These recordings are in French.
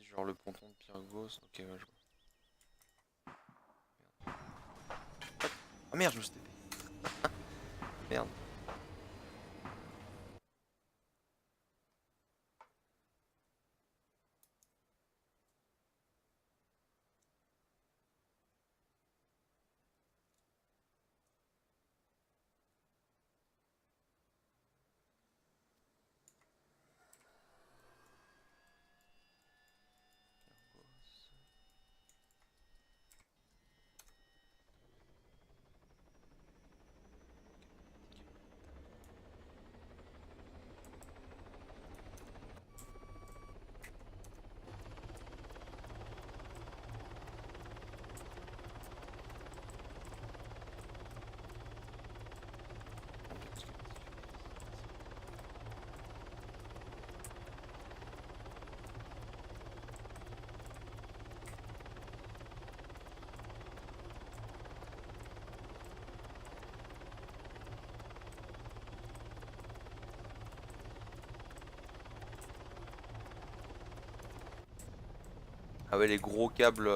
genre le ponton de Pyrgos. Ok, ouais, je vois. Ah merde, je me suis TP. Merde. Ah ouais, les gros câbles.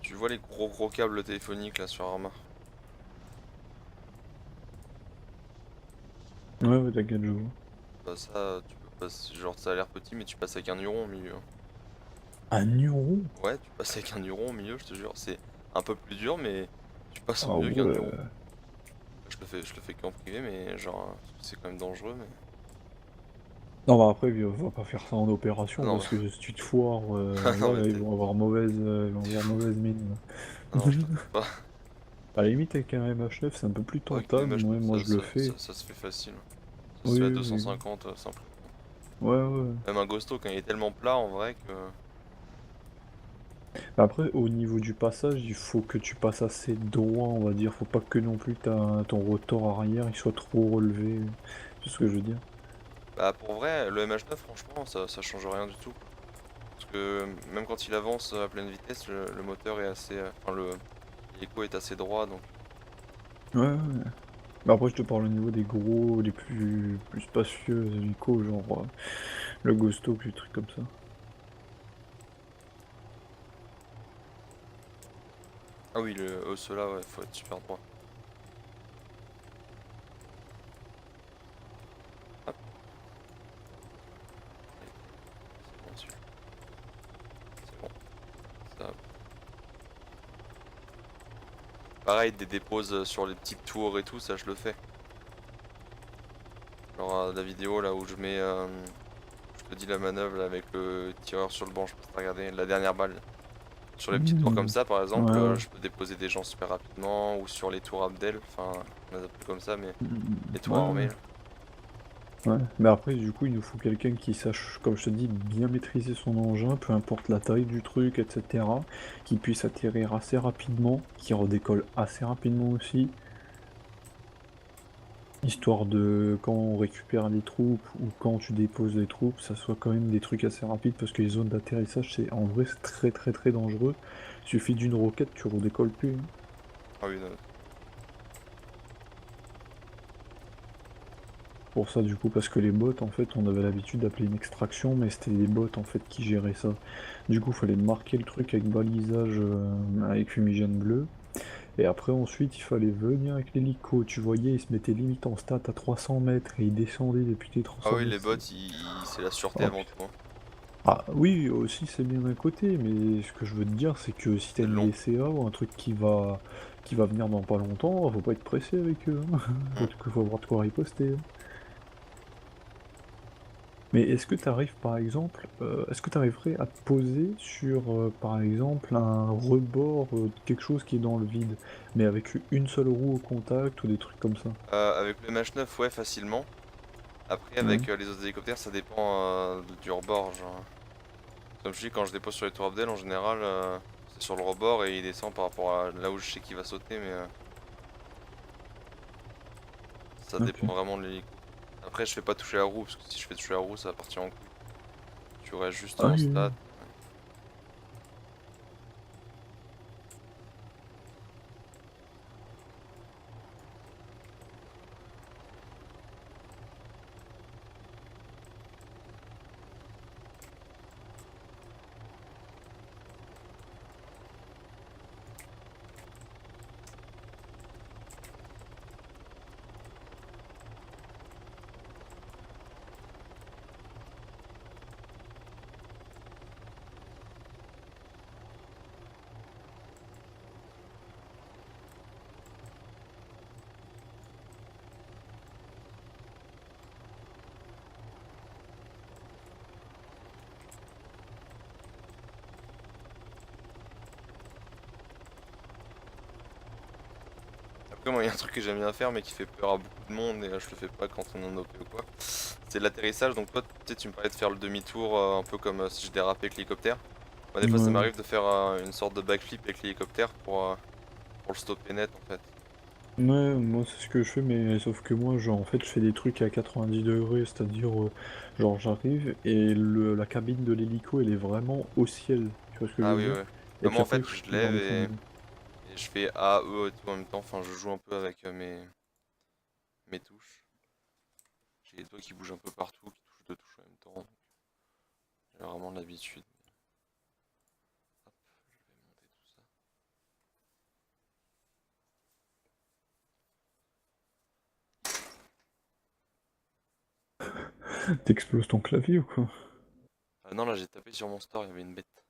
Tu vois les gros câbles téléphoniques là sur Arma. Ouais, ouais, t'inquiète, je vois. Bah ça, tu peux passer. Genre, ça a l'air petit, mais tu passes avec un huron au milieu, hein. Un euro? Ouais, tu passes avec un huron au milieu, je te jure. C'est un peu plus dur, mais tu passes au Ah mieux qu'un huron. ouais. Je le fais qu'en privé, mais genre, c'est quand même dangereux, mais. Non, bah après, va pas faire ça en Ah opération, non, parce que si tu te foires, ah non, mais là, ils vont avoir mauvaise mine. ah non, je t'inquiète pas. À la limite, avec un MH9, c'est un peu plus Avec une tentable, MH9, moi je le fais. ça se fait facile. Ça se Oui, fait à oui, oui. 250 simplement. Ouais, ouais. Même un Ghosto, quand il est tellement plat en vrai que. Bah après, au niveau du passage, il faut que tu passes assez droit, on va dire. Faut pas que non plus ton rotor arrière il soit trop relevé. C'est ce que je veux dire. Bah, pour vrai, le MH9, franchement, ça change rien du tout. Parce que même quand il avance à pleine vitesse, le moteur est assez. Enfin, l'hélico est assez droit donc. Ouais, ouais. Bah après, je te parle au niveau des gros, les plus spacieux hélicos, genre le Ghost Hawk, les trucs comme ça. Ah oui, ceux-là, ouais, faut être super droit. Hop, c'est bon celui-là. C'est bon. Ça. Pareil, des déposes sur les petites tours et tout, ça je le fais. Genre la vidéo là où je mets. Je te dis la manœuvre là, avec le tireur sur le banc, je peux te regarder la dernière balle. Sur les petites tours comme Mmh. ça, par Ouais, exemple, ouais. je peux déposer des gens super rapidement, ou sur les tours Abdel, enfin, on les appelle comme ça, mais les Mmh. tours Ouais, armées ouais. là. Ouais. Mais après, du coup, il nous faut quelqu'un qui sache, comme je te dis, bien maîtriser son engin, peu importe la taille du truc, etc. Qui puisse atterrir assez rapidement, qui redécolle assez rapidement aussi. Histoire de quand on récupère les troupes ou quand tu déposes les troupes, ça soit quand même des trucs assez rapides parce que les zones d'atterrissage, c'est en vrai c'est très très très dangereux. Il suffit d'une roquette, tu redécolles plus, hein. Ah oui, non. Pour ça du coup, parce que les bots en fait, on avait l'habitude d'appeler une extraction, mais c'était des bots en fait qui géraient ça. Du coup, fallait marquer le truc avec balisage avec fumigène bleu. Et après ensuite, il fallait venir avec l'hélico. Tu voyais, il se mettait limite en stat à 300 mètres et il descendait depuis les Ah 300 oui, les mètres. bots, c'est la sûreté Oh, avant tout, hein. ah oui, aussi c'est bien d'un côté, mais ce que je veux te dire, c'est que si t'as C'est une long. VCA ou un truc qui va venir dans pas longtemps, faut pas être pressé avec eux, hein. Hmm. Faut avoir de quoi riposter, hein. Mais est-ce que t'arrives par exemple, est-ce que t'arriverais à te poser sur par exemple un rebord de quelque chose qui est dans le vide, mais avec une seule roue au contact ou des trucs comme ça? Avec le MH9, ouais, facilement. Après, Ouais. avec les autres hélicoptères, ça dépend du rebord, genre. Comme je dis, quand je dépose sur les tours Abdel, en général, c'est sur le rebord et il descend par rapport à là où je sais qu'il va sauter, mais ça Ok. dépend vraiment de l'hélico. Après, je fais pas toucher la roue, parce que si je fais toucher la roue, ça va partir en couille. Tu restes juste Ah en oui, stat. oui. Après moi il y a un truc que j'aime bien faire mais qui fait peur à beaucoup de monde et je le fais pas quand on est en OP ou quoi. C'est l'atterrissage, donc toi tu me parlais de faire le demi-tour un peu comme si je dérapais avec l'hélicoptère. Moi des fois ça Ouais. m'arrive de faire une sorte de backflip avec l'hélicoptère pour le stopper net en fait. Ouais, moi c'est ce que je fais, mais sauf que moi, genre, en fait, je fais des trucs à 90 degrés, c'est-à-dire, genre, j'arrive et la cabine de l'hélico, elle est vraiment au ciel, tu vois ce que je Ah veux oui dire? ouais. Et Bah, puis moi en après, fait il faut je voir lève les points de vue. et je fais A, E et tout en même temps, enfin je joue un peu avec mes touches. J'ai les doigts qui bougent un peu partout, qui touchent deux touches en même temps, donc j'ai vraiment l'habitude. Hop, je vais monter tout ça. T'exploses ton clavier ou quoi? Non là j'ai tapé sur mon store, il y avait une bête.